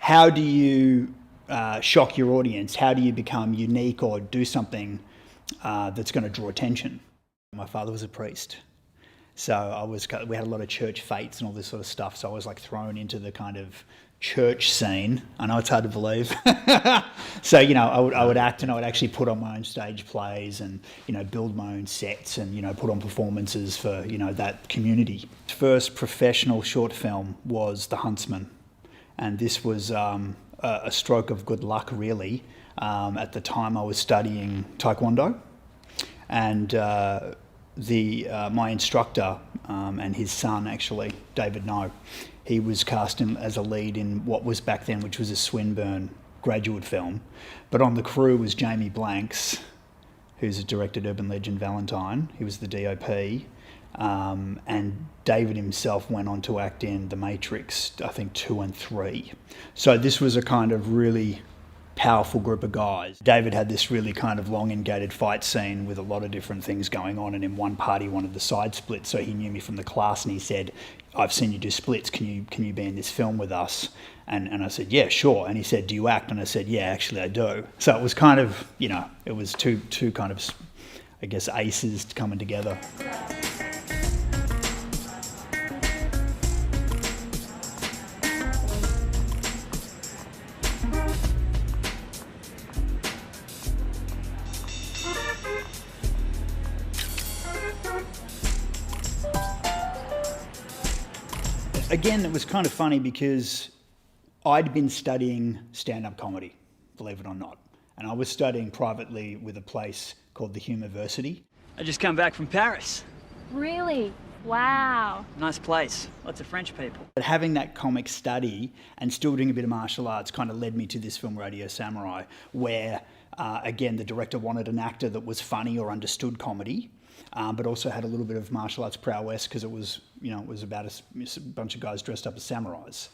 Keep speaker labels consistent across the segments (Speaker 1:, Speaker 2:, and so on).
Speaker 1: how do you shock your audience? How do you become unique or do something that's going to draw attention? My father was a priest. So we had a lot of church fates and all this sort of stuff. So I was like thrown into the kind of church scene. I know it's hard to believe. So, I would act, and I would actually put on my own stage plays and, build my own sets and, put on performances for, that community. First professional short film was The Huntsman. And this was a stroke of good luck, really. At the time I was studying Taekwondo, and my instructor and his son, actually, David No, he was cast as a lead in what was back then, which was a Swinburne graduate film. But on the crew was Jamie Blanks, who's directed Urban Legend Valentine. He was the DOP. And David himself went on to act in The Matrix, I think 2 and 3. So this was a kind of really powerful group of guys. David had this really kind of elongated fight scene with a lot of different things going on, and in one part he wanted the side splits, so he knew me from the class and he said, I've seen you do splits, can you be in this film with us? And I said, yeah, sure. And he said, do you act? And I said, yeah, actually I do. So it was kind of, it was two kind of, I guess, aces coming together. Again, it was kind of funny because I'd been studying stand-up comedy, believe it or not. And I was studying privately with a place called the Humoversity.
Speaker 2: I just come back from Paris.
Speaker 3: Really? Wow.
Speaker 2: Nice place. Lots of French people.
Speaker 1: But having that comic study and still doing a bit of martial arts kind of led me to this film, Radio Samurai, where, again, the director wanted an actor that was funny or understood comedy. But also had a little bit of martial arts prowess because it was about a bunch of guys dressed up as samurais.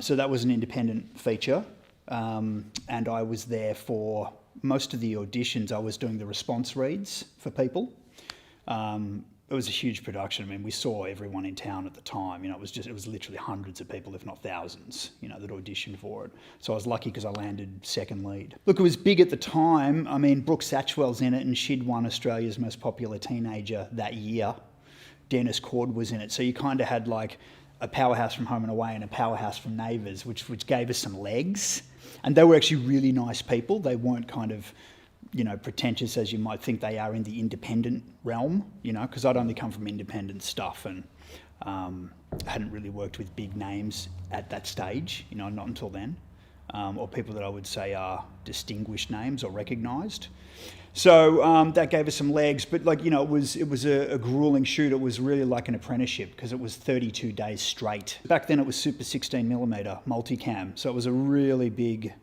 Speaker 1: So that was an independent feature, and I was there for most of the auditions. I was doing the response reads for people. It was a huge production. I mean, we saw everyone in town at the time. It was literally hundreds of people, if not thousands, that auditioned for it. So I was lucky because I landed second lead. Look, it was big at the time. I mean, Brooke Satchwell's in it, and she'd won Australia's most popular teenager that year. Dennis Cord was in it. So you kind of had like a powerhouse from Home and Away and a powerhouse from Neighbours, which gave us some legs. And they were actually really nice people. They weren't kind of pretentious as you might think they are in the independent realm, because I'd only come from independent stuff and hadn't really worked with big names at that stage, not until then, or people that I would say are distinguished names or recognised. So that gave us some legs, but it was a grueling shoot. It was really like an apprenticeship because it was 32 days straight. Back then it was Super 16mm multicam, so it was a really big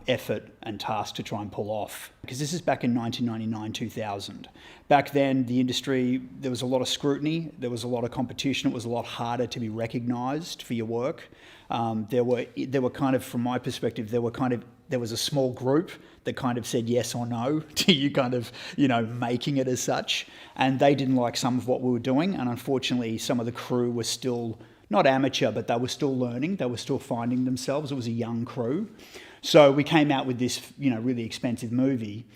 Speaker 1: effort and task to try and pull off. Because this is back in 1999, 2000. Back then, the industry, there was a lot of scrutiny, there was a lot of competition, it was a lot harder to be recognised for your work. There were kind of, from my perspective, there was a small group that kind of said yes or no to you kind of, making it as such. And they didn't like some of what we were doing. And unfortunately, some of the crew were still not amateur, but they were still learning. They were still finding themselves. It was a young crew. So we came out with this, really expensive movie,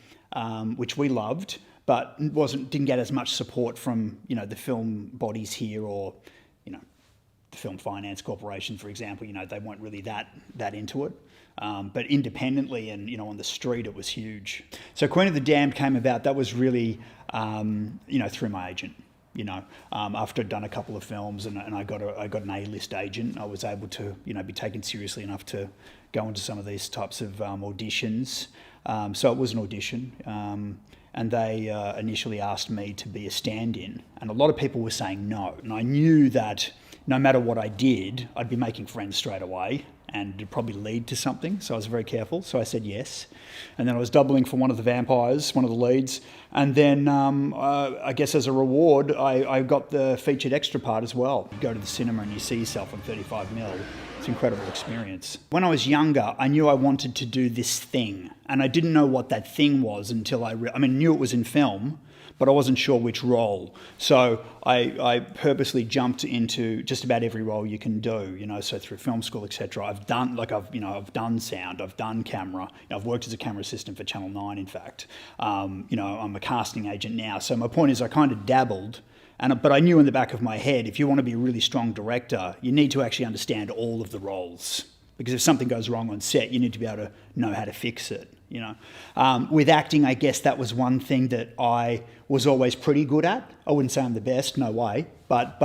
Speaker 1: which we loved, but didn't get as much support from, the film bodies here or, the Film Finance Corporation, for example. They weren't really that into it. But independently and, on the street, it was huge. So Queen of the Damned came about. That was really, through my agent. After I'd done a couple of films and I got an A-list agent, I was able to, be taken seriously enough to go into some of these types of auditions. So it was an audition, and they initially asked me to be a stand-in, and a lot of people were saying no. And I knew that no matter what I did, I'd be making friends straight away, and it'd probably lead to something, so I was very careful. So I said yes. And then I was doubling for one of the vampires, one of the leads. And then I guess as a reward, I got the featured extra part as well. You go to the cinema and you see yourself on 35mm. It's an incredible experience. When I was younger, I knew I wanted to do this thing, and I didn't know what that thing was until I knew it was in film, but I wasn't sure which role. So I purposely jumped into just about every role you can do, so through film school, etc. I've done sound, I've done camera, I've worked as a camera assistant for Channel 9, in fact. I'm a casting agent now. So my point is I kind of dabbled, but I knew in the back of my head, if you want to be a really strong director, you need to actually understand all of the roles. Because if something goes wrong on set, you need to be able to know how to fix it, With acting, I guess that was one thing that I was always pretty good at. I wouldn't say I'm the best, no way, but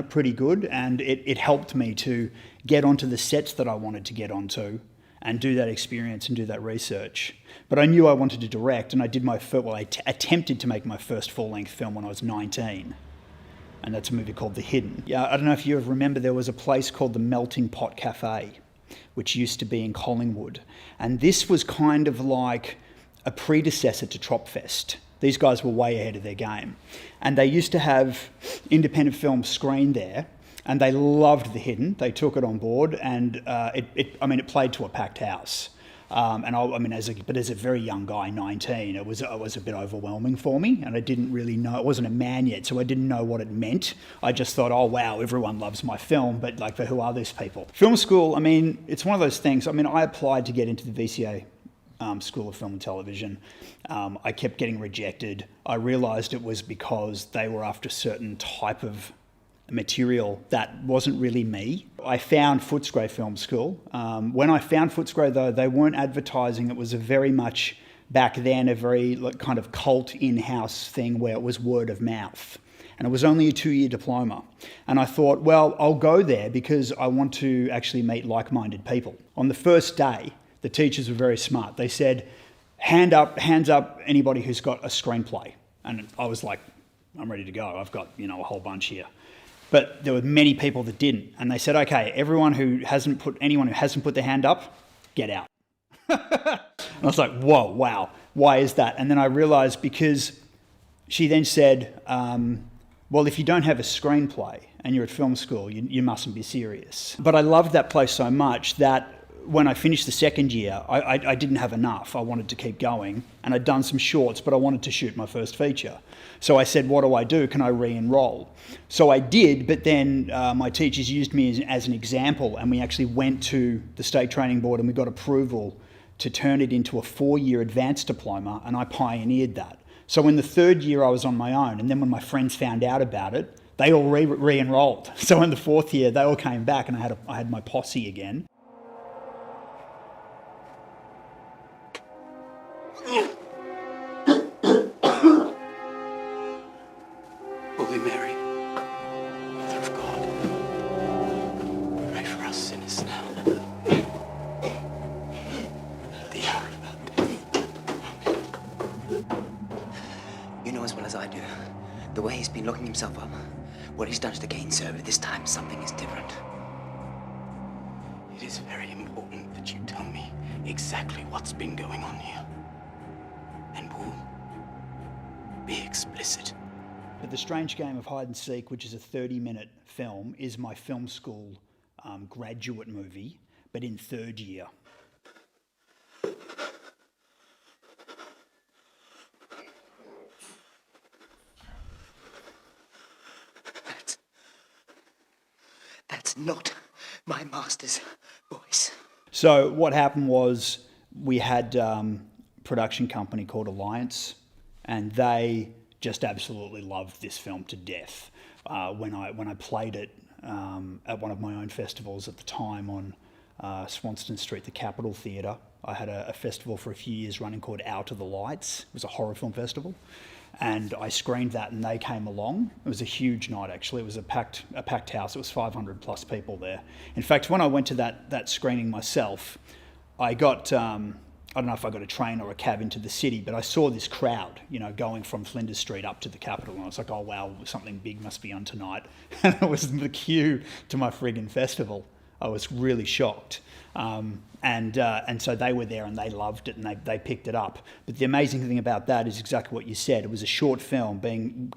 Speaker 1: pretty good. And it helped me to get onto the sets that I wanted to get onto and do that experience and do that research. But I knew I wanted to direct, and I did I attempted to make my first full-length film when I was 19. And that's a movie called The Hidden. Yeah, I don't know if you ever remember, there was a place called the Melting Pot Cafe, which used to be in Collingwood. And this was kind of like a predecessor to Tropfest. These guys were way ahead of their game. And they used to have independent films screened there, and they loved The Hidden. They took it on board, and it played to a packed house. As a very young guy, 19, it was a bit overwhelming for me, and I didn't really know. I wasn't a man yet, so I didn't know what it meant. I just thought, oh wow, everyone loves my film, but but who are these people? Film school, it's one of those things. I applied to get into the VCA School of Film and Television. I kept getting rejected. I realised it was because they were after a certain type of material that wasn't really me. I found Footscray Film School. When I found Footscray, though, they weren't advertising. It was a very kind of cult in-house thing where it was word of mouth. And it was only a 2-year diploma. And I thought, well, I'll go there because I want to actually meet like-minded people. On the first day, the teachers were very smart. They said, hands up anybody who's got a screenplay. And I was like, I'm ready to go. I've got, a whole bunch here. But there were many people that didn't. And they said, okay, anyone who hasn't put their hand up, get out. And I was like, whoa, wow, why is that? And then I realized because she then said, well, if you don't have a screenplay and you're at film school, you mustn't be serious. But I loved that place so much that when I finished the second year, I didn't have enough. I wanted to keep going, and I'd done some shorts, but I wanted to shoot my first feature. So I said, what do I do? Can I re-enroll? So I did, but then my teachers used me as an example, and we actually went to the State Training Board and we got approval to turn it into a 4-year advanced diploma, and I pioneered that. So in the third year, I was on my own, and then when my friends found out about it, they all re-enrolled. So in the fourth year, they all came back, and I had my posse again.
Speaker 4: Holy Mary, Mother of God, pray for us sinners now. The hour of our death.
Speaker 5: You know as well as I do, the way he's been locking himself up, what he's done to the Gahan server, this time something is different.
Speaker 4: It is very important that you tell me exactly what's been going on here. And we'll be explicit.
Speaker 1: But The Strange Game of Hide and Seek, which is a 30-minute film, is my film school graduate movie, but in third year.
Speaker 5: That's not my master's voice.
Speaker 1: So what happened was we had a production company called Alliance, and they just absolutely loved this film to death. When I played it at one of my own festivals at the time on Swanston Street, the Capitol Theatre, I had a festival for a few years running called Out of the Lights. It was a horror film festival. And I screened that and they came along. It was a huge night, actually. It was a packed house. It was 500 plus people there. In fact, when I went to that screening myself, I got, I don't know if I got a train or a cab into the city, but I saw this crowd, going from Flinders Street up to the Capitol. And I was like, oh, wow, something big must be on tonight. And it was the queue to my friggin' festival. I was really shocked. And so they were there and they loved it and they picked it up. But the amazing thing about that is exactly what you said. It was a short film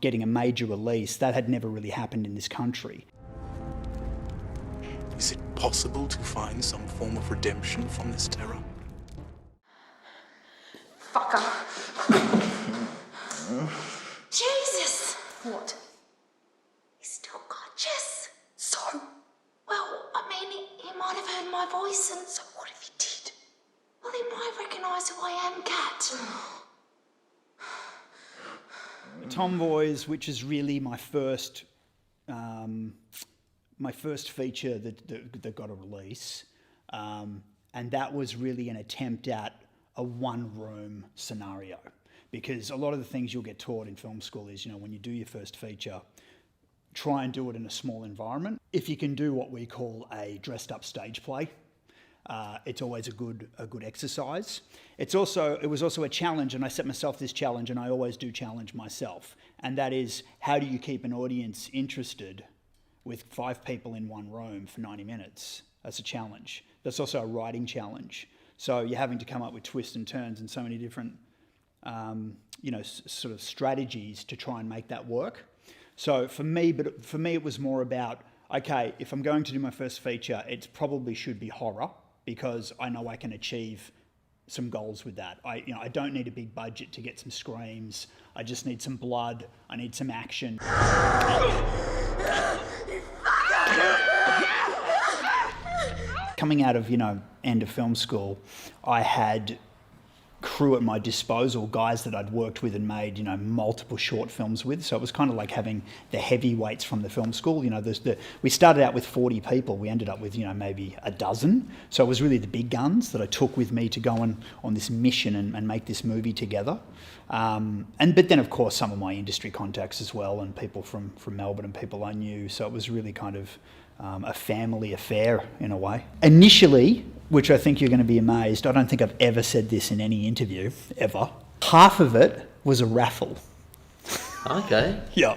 Speaker 1: getting a major release. That had never really happened in this country.
Speaker 4: Is it possible to find some form of redemption from this terror?
Speaker 6: Fucker. Jesus! What? He's still conscious. So? Well, I mean, he might have heard my voice, and so what if he did? Well, he might recognise who I am, Kat.
Speaker 1: Tomboys, which is really my first feature that got a release, and that was really an attempt at a one-room scenario, because a lot of the things you'll get taught in film school is, when you do your first feature, try and do it in a small environment. If you can do what we call a dressed-up stage play, it's always a good exercise. It was also a challenge, and I set myself this challenge, and I always do challenge myself, and that is, how do you keep an audience interested with 5 people in one room for 90 minutes? That's a challenge. That's also a writing challenge. So you're having to come up with twists and turns and so many different, sort of strategies to try and make that work. So for me, it was more about, okay, if I'm going to do my first feature, it probably should be horror, because I know I can achieve some goals with that. I don't need a big budget to get some screams. I just need some blood. I need some action. Coming out of, end of film school, I had crew at my disposal, guys that I'd worked with and made, multiple short films with. So it was kind of like having the heavyweights from the film school. We started out with 40 people. We ended up with, maybe a dozen. So it was really the big guns that I took with me to go on this mission and make this movie together. But then, of course, some of my industry contacts as well, and people from Melbourne and people I knew. So it was really kind of a family affair in a way. Initially, which I think you're going to be amazed, I don't think I've ever said this in any interview, ever. Half of it was a raffle.
Speaker 7: Okay.
Speaker 1: Yeah.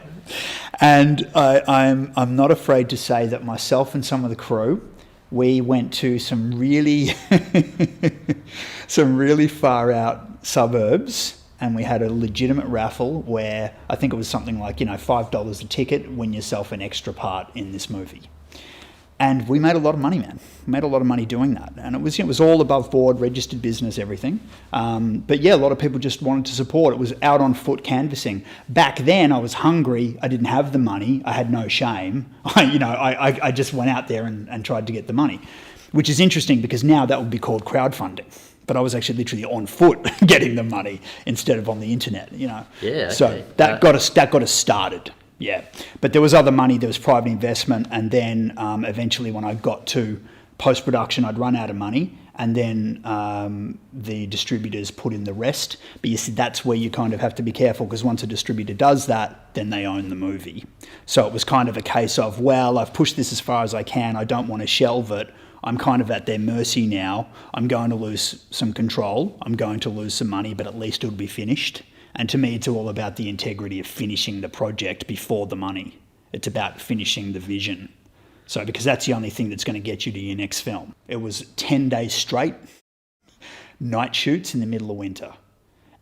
Speaker 1: And I'm not afraid to say that myself and some of the crew, we went to some really far out suburbs, and we had a legitimate raffle where I think it was something like, $5 a ticket, win yourself an extra part in this movie. And we made a lot of money, man. We made a lot of money doing that. And it was all above board, registered business, everything. But yeah, a lot of people just wanted to support. It was out on foot canvassing. Back then, I was hungry. I didn't have the money. I had no shame. I just went out there and tried to get the money, which is interesting because now that would be called crowdfunding. But I was actually literally on foot getting the money instead of on the internet,
Speaker 7: Yeah, okay.
Speaker 1: So that got us started. Yeah, but there was other money, there was private investment, and then eventually when I got to post-production, I'd run out of money, and then the distributors put in the rest. But you see, that's where you kind of have to be careful, because once a distributor does that, then they own the movie. So it was kind of a case of, well, I've pushed this as far as I can, I don't want to shelve it, I'm kind of at their mercy now, I'm going to lose some control, I'm going to lose some money, but at least it'll be finished. And to me, it's all about the integrity of finishing the project before the money. It's about finishing the vision. So, because that's the only thing that's going to get you to your next film. It was 10 days straight, night shoots in the middle of winter.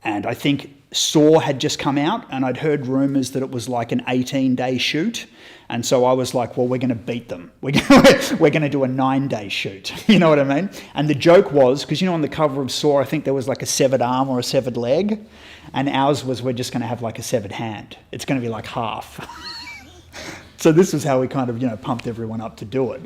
Speaker 1: And I think Saw had just come out, and I'd heard rumours that it was like an 18-day shoot. And so I was like, well, we're going to beat them. We're going to do a 9-day shoot. You know what I mean? And the joke was, because on the cover of Saw, I think there was like a severed arm or a severed leg. And ours was, we're just going to have like a severed hand. It's going to be like half. So this was how we kind of, pumped everyone up to do it.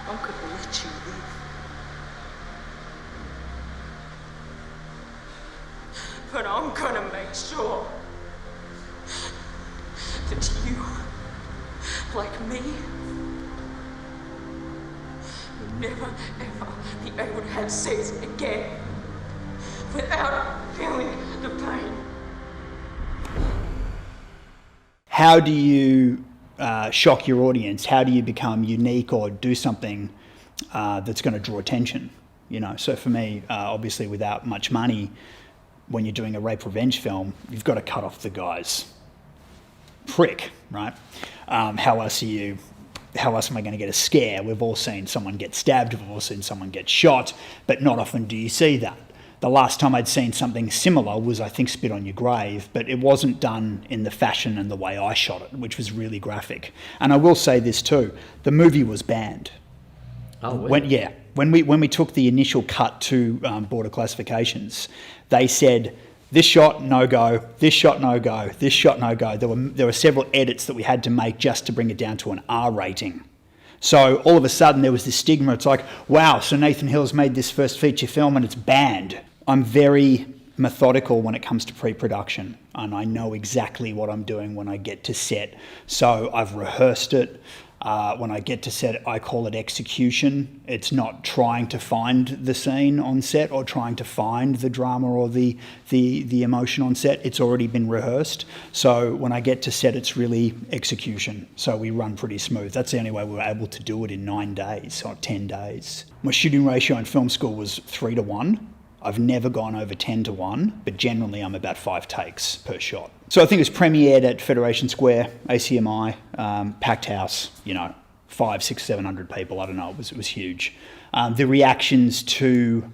Speaker 6: I'm gonna let you live. But I'm gonna make sure that you, like me, will never ever be able to have sex again without feeling the pain.
Speaker 1: How do you shock your audience? How do you become unique or do something that's going to draw attention? So for me, obviously without much money, when you're doing a rape revenge film, you've got to cut off the guy's prick, right? How else are you how else am I going to get a scare? We've all seen someone get stabbed, we've all seen someone get shot, but not often do you see that. The last time I'd seen something similar was, I think, Spit on Your Grave, but it wasn't done in the fashion and the way I shot it, which was really graphic. And I will say this too, the movie was banned.
Speaker 7: Oh, really?
Speaker 1: When we took the initial cut to border classifications, they said, this shot, no go, this shot, no go, this shot, no go. There were several edits that we had to make just to bring it down to an R rating. So all of a sudden there was this stigma. It's like, wow, so Nathan Hill's made this first feature film and it's banned. I'm very methodical when it comes to pre-production, and I know exactly what I'm doing when I get to set. So I've rehearsed it. When I get to set, I call it execution. It's not trying to find the scene on set or trying to find the drama or the emotion on set. It's already been rehearsed. So when I get to set, it's really execution. So we run pretty smooth. That's the only way we were able to do it in 9 days or 10 days. My shooting ratio in film school was 3-1. I've never gone over 10-1, but generally I'm about 5 takes per shot. So I think it was premiered at Federation Square, ACMI, packed house, 500, 600, 700 people, I don't know, it was huge. The reactions to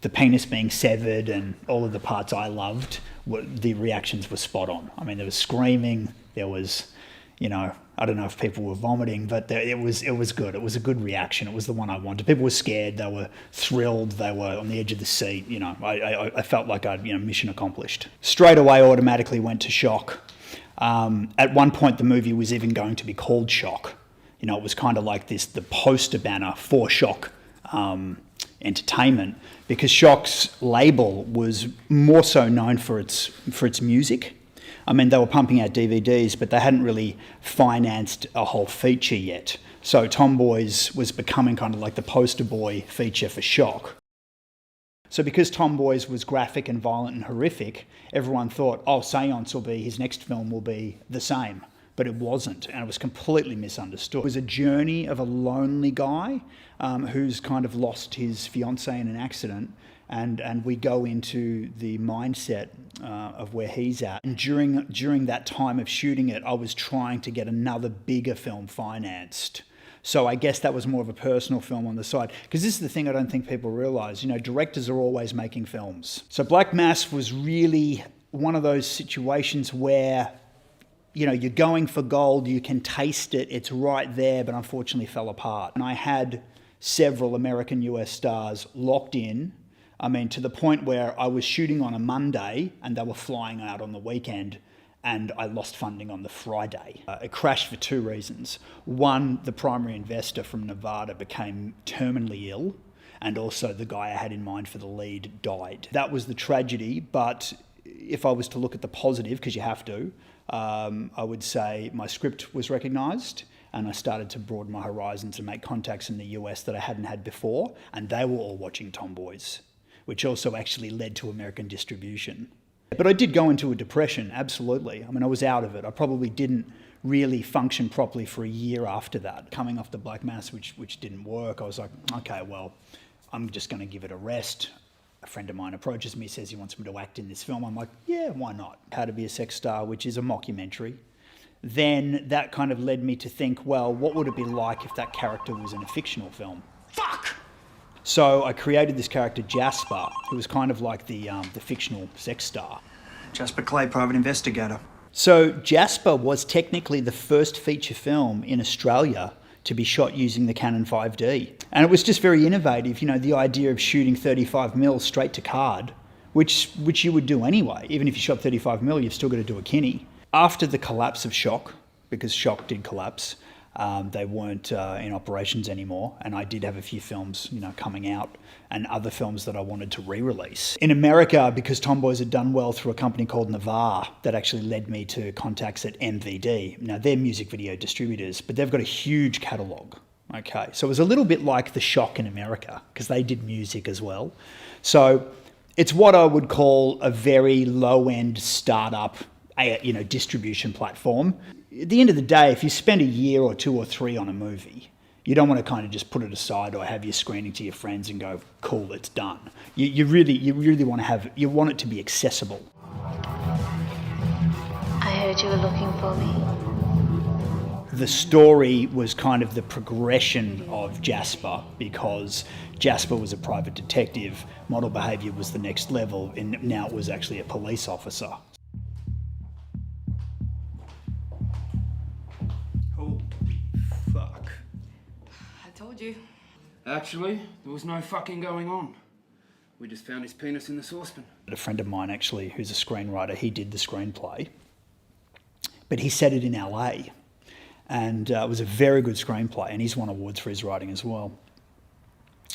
Speaker 1: the penis being severed and all of the parts I loved, the reactions were spot on. I mean, there was screaming, there was, I don't know if people were vomiting, but it was good. It was a good reaction. It was the one I wanted. People were scared. They were thrilled. They were on the edge of the seat. I felt like I'd, mission accomplished. Straight away, automatically went to shock. At one point, the movie was even going to be called Shock. It was kind of like the poster banner for Shock Entertainment, because Shock's label was more so known for its music. I mean, they were pumping out DVDs, but they hadn't really financed a whole feature yet. So Tomboys was becoming kind of like the poster boy feature for Shock. So because Tomboys was graphic and violent and horrific, everyone thought, Seance his next film will be the same. But it wasn't, and it was completely misunderstood. It was a journey of a lonely guy who's kind of lost his fiancée in an accident, and we go into the mindset of where he's at. And during that time of shooting it, I was trying to get another bigger film financed. So I guess that was more of a personal film on the side. Because this is the thing I don't think people realise. Directors are always making films. So Black Mass was really one of those situations where, you're going for gold, you can taste it, it's right there, but unfortunately fell apart. And I had several American US stars locked in, to the point where I was shooting on a Monday and they were flying out on the weekend, and I lost funding on the Friday. It crashed for 2 reasons. One, the primary investor from Nevada became terminally ill, and also the guy I had in mind for the lead died. That was the tragedy, but if I was to look at the positive, because you have to, I would say my script was recognised, and I started to broaden my horizons and make contacts in the US that I hadn't had before, and they were all watching Tomboys, which also actually led to American distribution. But I did go into a depression, absolutely. I was out of it. I probably didn't really function properly for a year after that. Coming off the Black Mass, which didn't work, I was like, okay, well, I'm just going to give it a rest. A friend of mine approaches me, says he wants me to act in this film. I'm like, yeah, why not? How to Be a Sex Star, which is a mockumentary. Then that kind of led me to think, well, what would it be like if that character was in a fictional film? Fuck! So I created this character, Jasper, who was kind of like the fictional sex star.
Speaker 8: Jasper Clay, private investigator.
Speaker 1: So Jasper was technically the first feature film in Australia to be shot using the Canon 5D. And it was just very innovative, the idea of shooting 35mm straight to card, which you would do anyway. Even if you shot 35mm, you've still got to do a kidney. After the collapse of Shock, because Shock did collapse, they weren't in operations anymore, and I did have a few films, coming out, and other films that I wanted to re-release. In America, because Tomboys had done well through a company called Navarre, that actually led me to contacts at MVD. Now, they're music video distributors, but they've got a huge catalogue. Okay, so it was a little bit like the Shock in America, because they did music as well. So it's what I would call a very low-end startup, distribution platform. At the end of the day, if you spend a year or 2 or 3 on a movie, you don't want to kind of just put it aside or have your screening to your friends and go, cool, it's done. You really want it to be accessible.
Speaker 6: I heard you were looking for me.
Speaker 1: the story was kind of the progression of Jasper, because Jasper was a private detective, model behaviour was the next level, and now it was actually a police officer.
Speaker 8: Holy fuck.
Speaker 9: I told you.
Speaker 4: Actually, there was no fucking going on. We just found his penis in the saucepan.
Speaker 1: A friend of mine, actually, who's a screenwriter, he did the screenplay, but he set it in LA, and it was a very good screenplay, and he's won awards for his writing as well.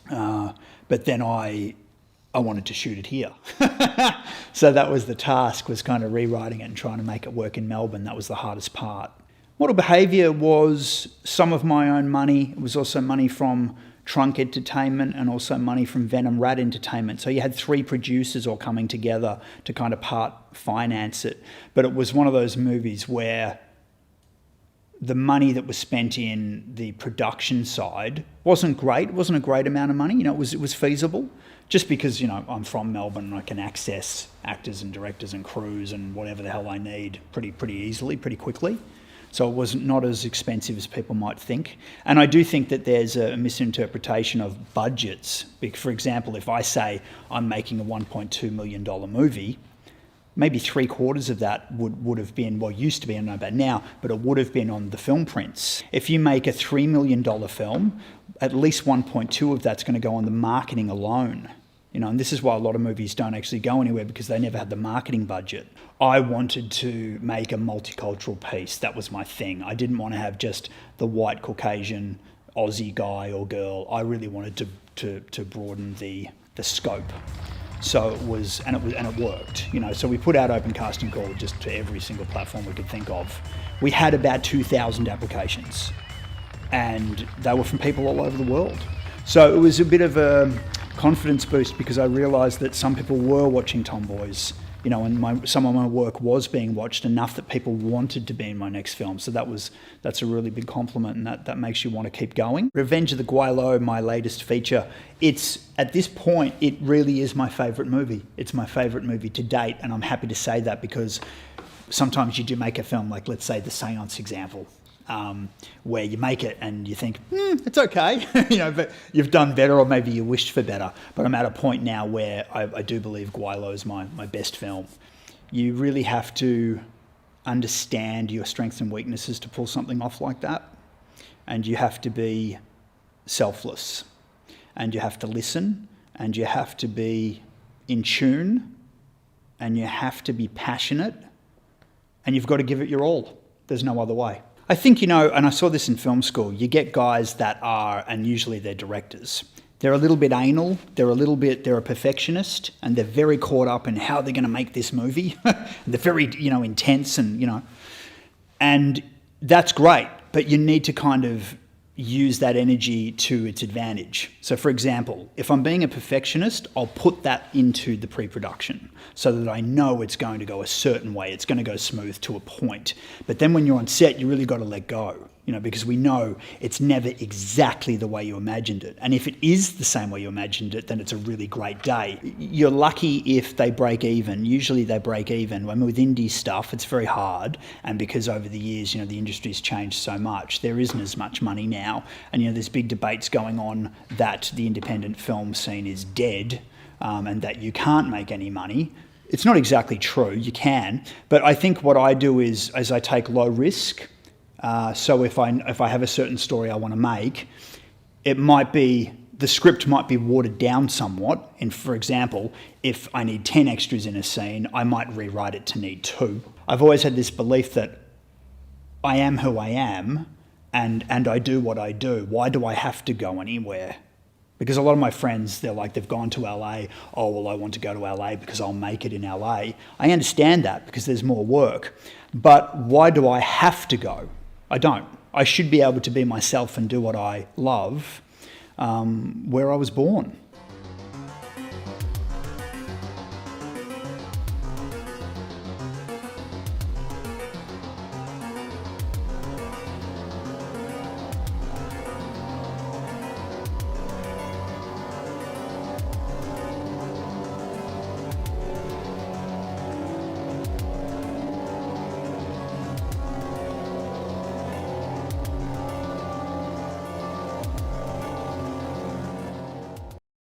Speaker 1: But then I wanted to shoot it here. So that was the task, was kind of rewriting it and trying to make it work in Melbourne. That was the hardest part. Model behaviour was some of my own money. It was also money from Trunk Entertainment and also money from Venom Rat Entertainment. So you had 3 producers all coming together to kind of part finance it. But it was one of those movies where the money that was spent in the production side wasn't great. It wasn't a great amount of money. You know, it was feasible, just because, you know, I'm from Melbourne and I can access actors and directors and crews and whatever the hell I need pretty easily, pretty quickly. So it was not as expensive as people might think. And I do think that there's a misinterpretation of budgets. For example, if I say I'm making a $1.2 million movie, maybe 3/4 of that would have been, well, used to be, I don't know about now, but it would have been on the film prints. If you make a $3 million film, at least 1.2 of that's going to go on the marketing alone. You know, and this is why a lot of movies don't actually go anywhere, because they never had the marketing budget. I wanted to make a multicultural piece. That was my thing. I didn't want to have just the white Caucasian Aussie guy or girl. I really wanted to broaden the scope. So it was, and it worked. You know, so we put out open casting call just to every single platform we could think of. We had about 2,000 applications, and they were from people all over the world. So it was a bit of a confidence boost, because I realised that some people were watching Tomboys, you know, and some of my work was being watched enough that people wanted to be in my next film. So that's a really big compliment, and that makes you want to keep going. Revenge of the Gweilo, my latest feature, at this point, it really is my favourite movie. It's my favourite movie to date, and I'm happy to say that, because sometimes you do make a film, like let's say the Seance example, where you make it and you think, it's okay, you know, but you've done better, or maybe you wished for better. But I'm at a point now where I do believe Gweilo is my best film. You really have to understand your strengths and weaknesses to pull something off like that. And you have to be selfless. And you have to listen. And you have to be in tune. And you have to be passionate. And you've got to give it your all. There's no other way. I think, you know, and I saw this in film school, you get guys that are, and usually they're directors, they're a little bit anal, they're a perfectionist, and they're very caught up in how they're going to make this movie. They're very, you know, intense, and, you know, and that's great, but you need to kind of use that energy to its advantage. So for example, if I'm being a perfectionist, I'll put that into the pre-production so that I know it's going to go a certain way, it's going to go smooth to a point. But then when you're on set, you really got to let go, you know, because we know it's never exactly the way you imagined it. And if it is the same way you imagined it, then it's a really great day. You're lucky if they break even. Usually they break even. When with indie stuff, it's very hard. And because over the years, you know, the industry's changed so much, there isn't as much money now. And, you know, there's big debates going on that the independent film scene is dead, and that you can't make any money. It's not exactly true, you can. But I think what I do is I take low risk. So if I have a certain story I want to make, the script might be watered down somewhat. And for example, if I need 10 extras in a scene, I might rewrite it to need 2. I've always had this belief that I am who I am, and I do what I do. Why do I have to go anywhere? Because a lot of my friends, they've gone to LA. Oh, well, I want to go to LA because I'll make it in LA. I understand that, because there's more work. But why do I have to go? I don't. I should be able to be myself and do what I love, where I was born.